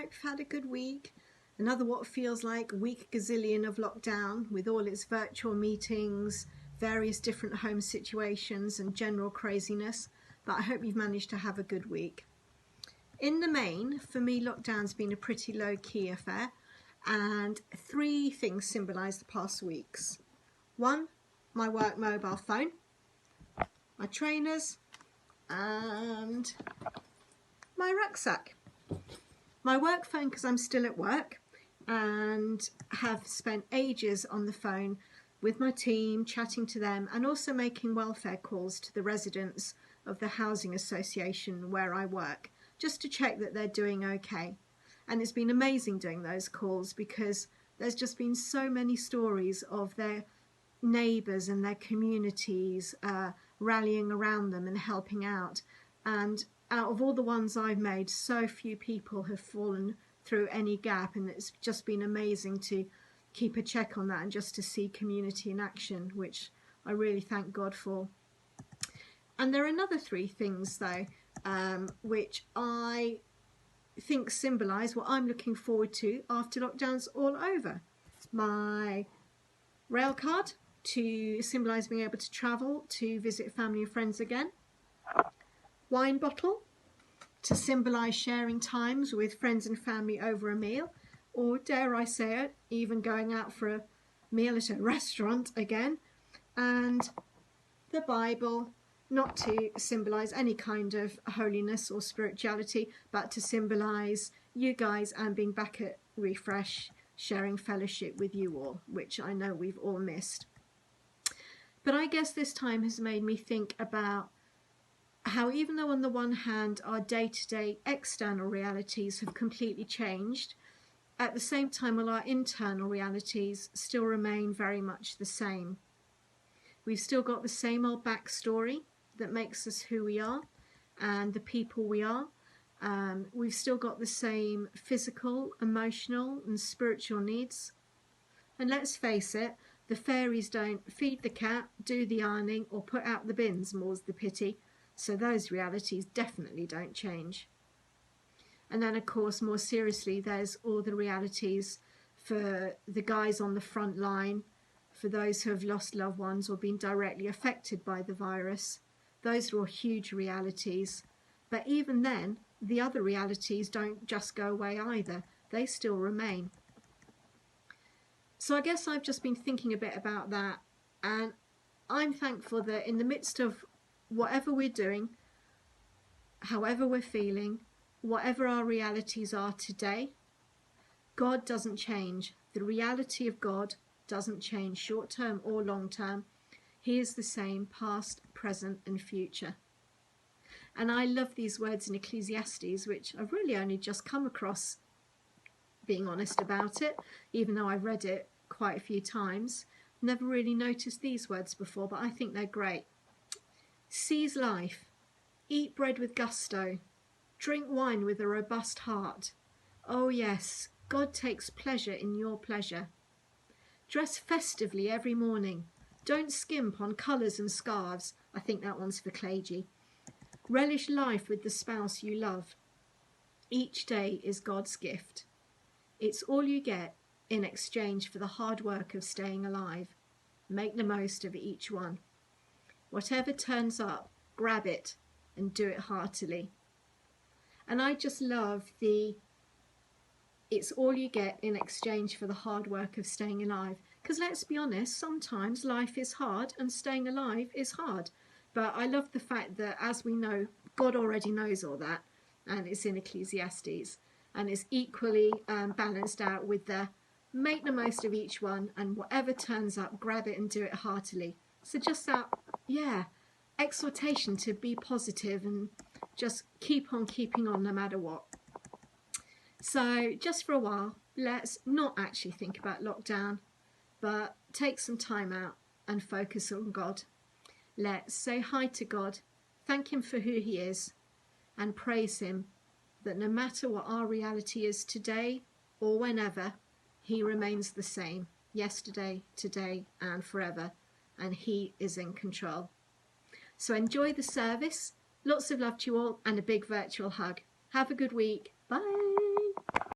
hope you've had a good week. Another what feels like week gazillion of lockdown with all its virtual meetings, various different home situations and general craziness, but I hope you've managed to have a good week. In the main, for me, lockdown's been a pretty low-key affair, and three things symbolise the past weeks. One, my work mobile phone, my trainers, and my rucksack. My work phone because I'm still at work and have spent ages on the phone with my team, chatting to them and also making welfare calls to the residents of the housing association where I work, just to check that they're doing okay. And it's been amazing doing those calls because there's just been so many stories of their neighbours and their communities rallying around them and helping out. And out of all the ones I've made, so few people have fallen through any gap, and it's just been amazing to keep a check on that and just to see community in action, which I really thank God for. And there are another three things though, which I think symbolise what I'm looking forward to after lockdown's all over. My rail card to symbolise being able to travel to visit family and friends again. Wine bottle to symbolise sharing times with friends and family over a meal, or dare I say it, even going out for a meal at a restaurant again. And the Bible, not to symbolise any kind of holiness or spirituality, but to symbolise you guys and being back at Refresh, sharing fellowship with you all, which I know we've all missed. But I guess this time has made me think about how, even though on the one hand our day-to-day external realities have completely changed, at the same time all our internal realities still remain very much the same. We've still got the same old backstory that makes us who we are and the people we are. We've still got the same physical, emotional and spiritual needs. And let's face it, the fairies don't feed the cat, do the ironing or put out the bins, more's the pity. So those realities definitely don't change. And then of course, more seriously, there's all the realities for the guys on the front line, for those who have lost loved ones or been directly affected by the virus. Those are all huge realities. But even then, the other realities don't just go away either. They still remain. So I guess I've just been thinking a bit about that, and I'm thankful that in the midst of whatever we're doing, however we're feeling, whatever our realities are today, God doesn't change. The reality of God doesn't change, short term or long term. He is the same, past, present and future. And I love these words in Ecclesiastes, which I've really only just come across, being honest about it, even though I've read it quite a few times. Never really noticed these words before, but I think they're great. Seize life, eat bread with gusto, drink wine with a robust heart. Oh yes, God takes pleasure in your pleasure. Dress festively every morning. Don't skimp on colours and scarves. I think that one's for clergy. Relish life with the spouse you love. Each day is God's gift. It's all you get in exchange for the hard work of staying alive. Make the most of each one. Whatever turns up, grab it and do it heartily. And I just love it's all you get in exchange for the hard work of staying alive. Because let's be honest, sometimes life is hard and staying alive is hard. But I love the fact that, as we know, God already knows all that, and it's in Ecclesiastes, and it's equally balanced out with the make the most of each one, and whatever turns up, grab it and do it heartily. So just that, exhortation to be positive and just keep on keeping on no matter what. So just for a while, let's not actually think about lockdown, but take some time out and focus on God. Let's say hi to God, thank him for who he is, and praise him that no matter what our reality is today or whenever, he remains the same, yesterday, today and forever, and he is in control. So enjoy the service, lots of love to you all and a big virtual hug. Have a good week. Bye.